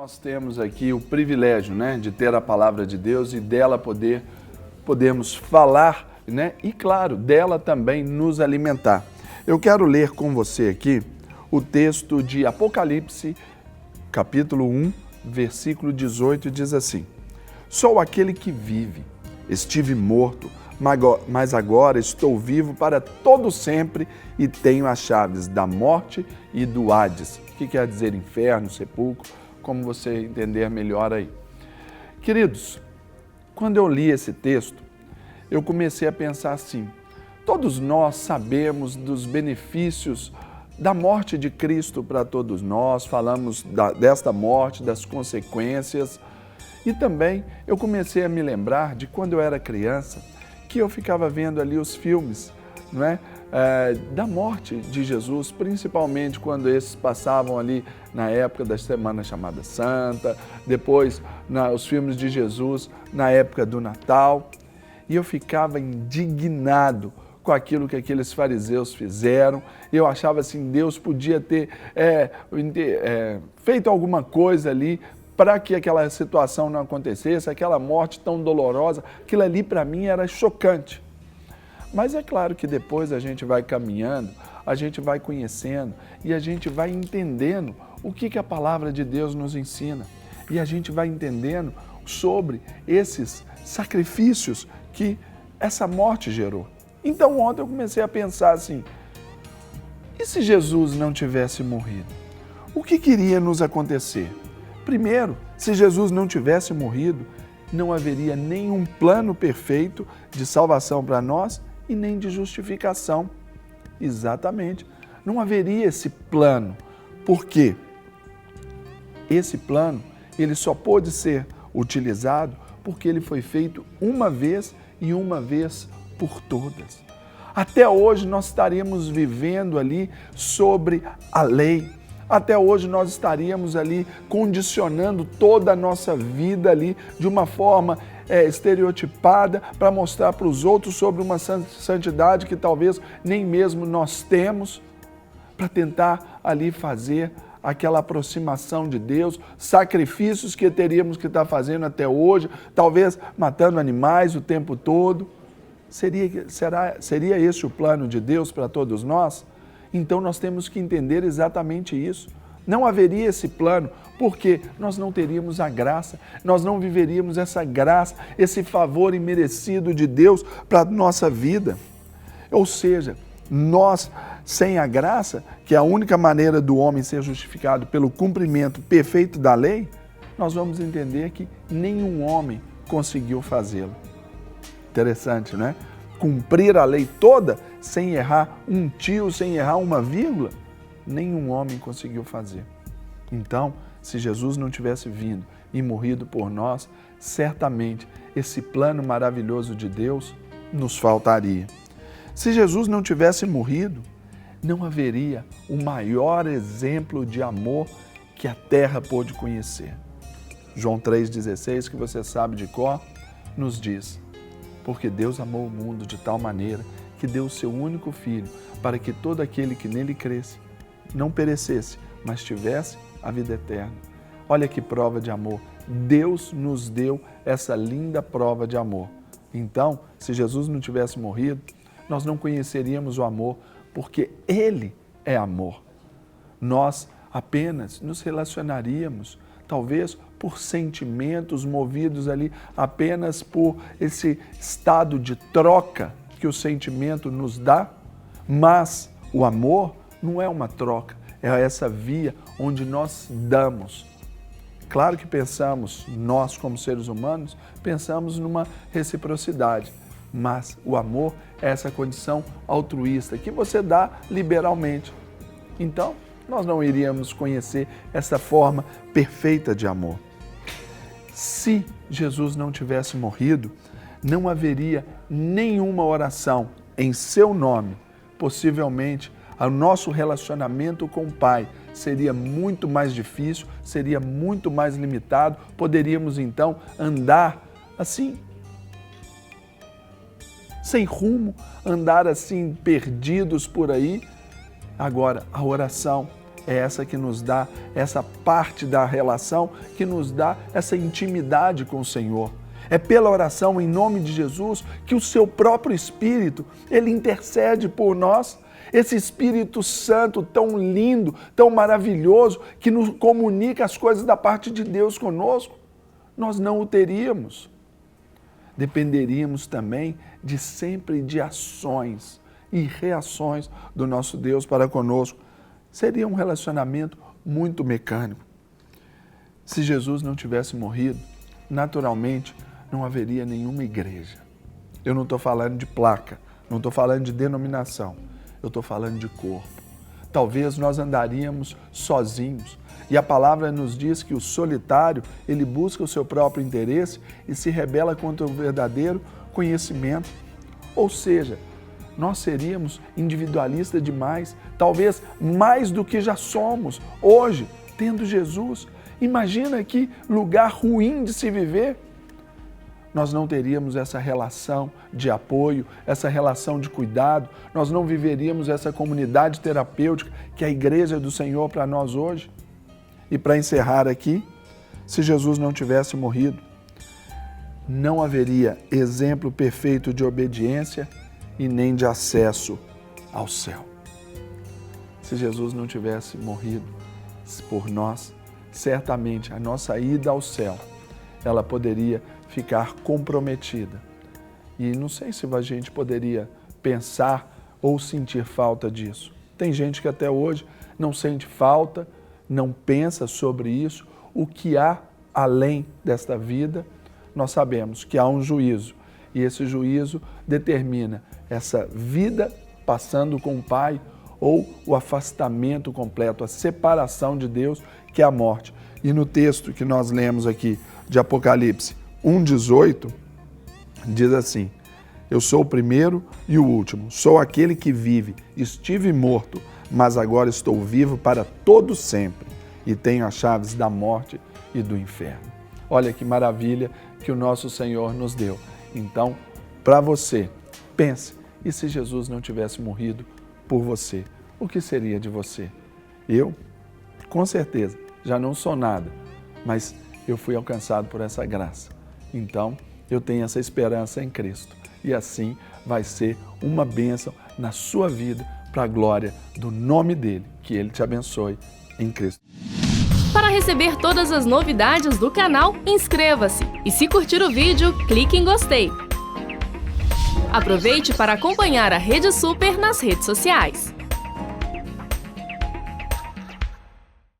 nós temos aqui o privilégio, de ter a palavra de Deus e dela podemos falar, e claro, dela também nos alimentar. Eu quero ler com você aqui o texto de Apocalipse, capítulo 1, versículo 18, diz assim: Sou aquele que vive, estive morto, mas agora estou vivo para todo sempre e tenho as chaves da morte e do Hades. O que quer dizer inferno, sepulcro, como você entender melhor aí. Queridos, quando eu li esse texto, eu comecei a pensar assim: todos nós sabemos dos benefícios da morte de Cristo para todos nós, falamos desta morte, das consequências, e também eu comecei a me lembrar de quando eu era criança, que eu ficava vendo ali os filmes, da morte de Jesus, principalmente quando esses passavam ali na época da Semana Chamada Santa, depois os filmes de Jesus na época do Natal, e eu ficava indignado com aquilo que aqueles fariseus fizeram. Eu achava assim, Deus podia ter feito alguma coisa ali para que aquela situação não acontecesse, aquela morte tão dolorosa, aquilo ali para mim era chocante. Mas é claro que depois a gente vai caminhando, a gente vai conhecendo e a gente vai entendendo o que a palavra de Deus nos ensina. E a gente vai entendendo sobre esses sacrifícios que essa morte gerou. Então ontem eu comecei a pensar assim: e se Jesus não tivesse morrido? O que iria nos acontecer? Primeiro, se Jesus não tivesse morrido, não haveria nenhum plano perfeito de salvação para nós e nem de justificação. Exatamente. Não haveria esse plano. Por quê? Esse plano, ele só pôde ser utilizado porque ele foi feito uma vez e uma vez por todas. Até hoje nós estaríamos vivendo ali sobre a lei. Até hoje nós estaríamos ali condicionando toda a nossa vida ali de uma forma estereotipada para mostrar para os outros sobre uma santidade que talvez nem mesmo nós temos, para tentar ali fazer aquela aproximação de Deus, sacrifícios que teríamos que estar fazendo até hoje, talvez matando animais o tempo todo. Seria esse o plano de Deus para todos nós? Então nós temos que entender exatamente isso. Não haveria esse plano, porque nós não teríamos a graça, nós não viveríamos essa graça, esse favor imerecido de Deus para a nossa vida. Ou seja, nós, sem a graça, que é a única maneira do homem ser justificado pelo cumprimento perfeito da lei, nós vamos entender que nenhum homem conseguiu fazê-lo. Interessante, não é? Cumprir a lei toda sem errar um tio, sem errar uma vírgula, nenhum homem conseguiu fazer. Então, se Jesus não tivesse vindo e morrido por nós, certamente esse plano maravilhoso de Deus nos faltaria. Se Jesus não tivesse morrido, não haveria o maior exemplo de amor que a terra pôde conhecer. João 3,16, que você sabe de cor, nos diz: porque Deus amou o mundo de tal maneira que deu o seu único Filho, para que todo aquele que nele cresce não perecesse, mas tivesse a vida eterna. Olha que prova de amor. Deus nos deu essa linda prova de amor. Então, se Jesus não tivesse morrido, nós não conheceríamos o amor, porque Ele é amor. Nós apenas nos relacionaríamos, talvez por sentimentos movidos ali apenas por esse estado de troca que o sentimento nos dá, mas o amor não é uma troca, é essa via onde nós damos. Claro que pensamos, nós como seres humanos, pensamos numa reciprocidade, mas o amor é essa condição altruísta que você dá liberalmente. Então, nós não iríamos conhecer essa forma perfeita de amor. Se Jesus não tivesse morrido, não haveria nenhuma oração em seu nome. Possivelmente, o nosso relacionamento com o Pai seria muito mais difícil, seria muito mais limitado. Poderíamos, então, andar assim, sem rumo, andar assim, perdidos por aí. Agora, a oração é essa que nos dá essa parte da relação, que nos dá essa intimidade com o Senhor. É pela oração em nome de Jesus que o seu próprio Espírito, ele intercede por nós. Esse Espírito Santo tão lindo, tão maravilhoso, que nos comunica as coisas da parte de Deus conosco, nós não o teríamos. Dependeríamos também sempre de ações e reações do nosso Deus para conosco. Seria um relacionamento muito mecânico. Se Jesus não tivesse morrido, naturalmente não haveria nenhuma igreja. Eu não estou falando de placa, não estou falando de denominação, eu estou falando de corpo. Talvez nós andaríamos sozinhos. E a palavra nos diz que o solitário, ele busca o seu próprio interesse e se rebela contra o verdadeiro conhecimento. Ou seja, nós seríamos individualistas demais, talvez mais do que já somos hoje, tendo Jesus. Imagina que lugar ruim de se viver. Nós não teríamos essa relação de apoio, essa relação de cuidado, nós não viveríamos essa comunidade terapêutica que é a igreja do Senhor para nós hoje. E para encerrar aqui, se Jesus não tivesse morrido, não haveria exemplo perfeito de obediência e nem de acesso ao céu. Se Jesus não tivesse morrido por nós, certamente a nossa ida ao céu, ela poderia ficar comprometida. E não sei se a gente poderia pensar ou sentir falta disso. Tem gente que até hoje não sente falta, não pensa sobre isso. O que há além desta vida, nós sabemos que há um juízo. E esse juízo determina essa vida passando com o Pai ou o afastamento completo, a separação de Deus, que é a morte. E no texto que nós lemos aqui de Apocalipse 1,18, diz assim: eu sou o primeiro e o último, sou aquele que vive, estive morto, mas agora estou vivo para todo sempre e tenho as chaves da morte e do inferno. Olha que maravilha que o nosso Senhor nos deu. Então, para você, pense, e se Jesus não tivesse morrido por você, o que seria de você? Eu, com certeza, já não sou nada, mas eu fui alcançado por essa graça. Então, eu tenho essa esperança em Cristo. E assim vai ser uma bênção na sua vida para a glória do nome dEle. Que Ele te abençoe em Cristo. Para receber todas as novidades do canal, inscreva-se. E se curtir o vídeo, clique em gostei. Aproveite para acompanhar a Rede Super nas redes sociais.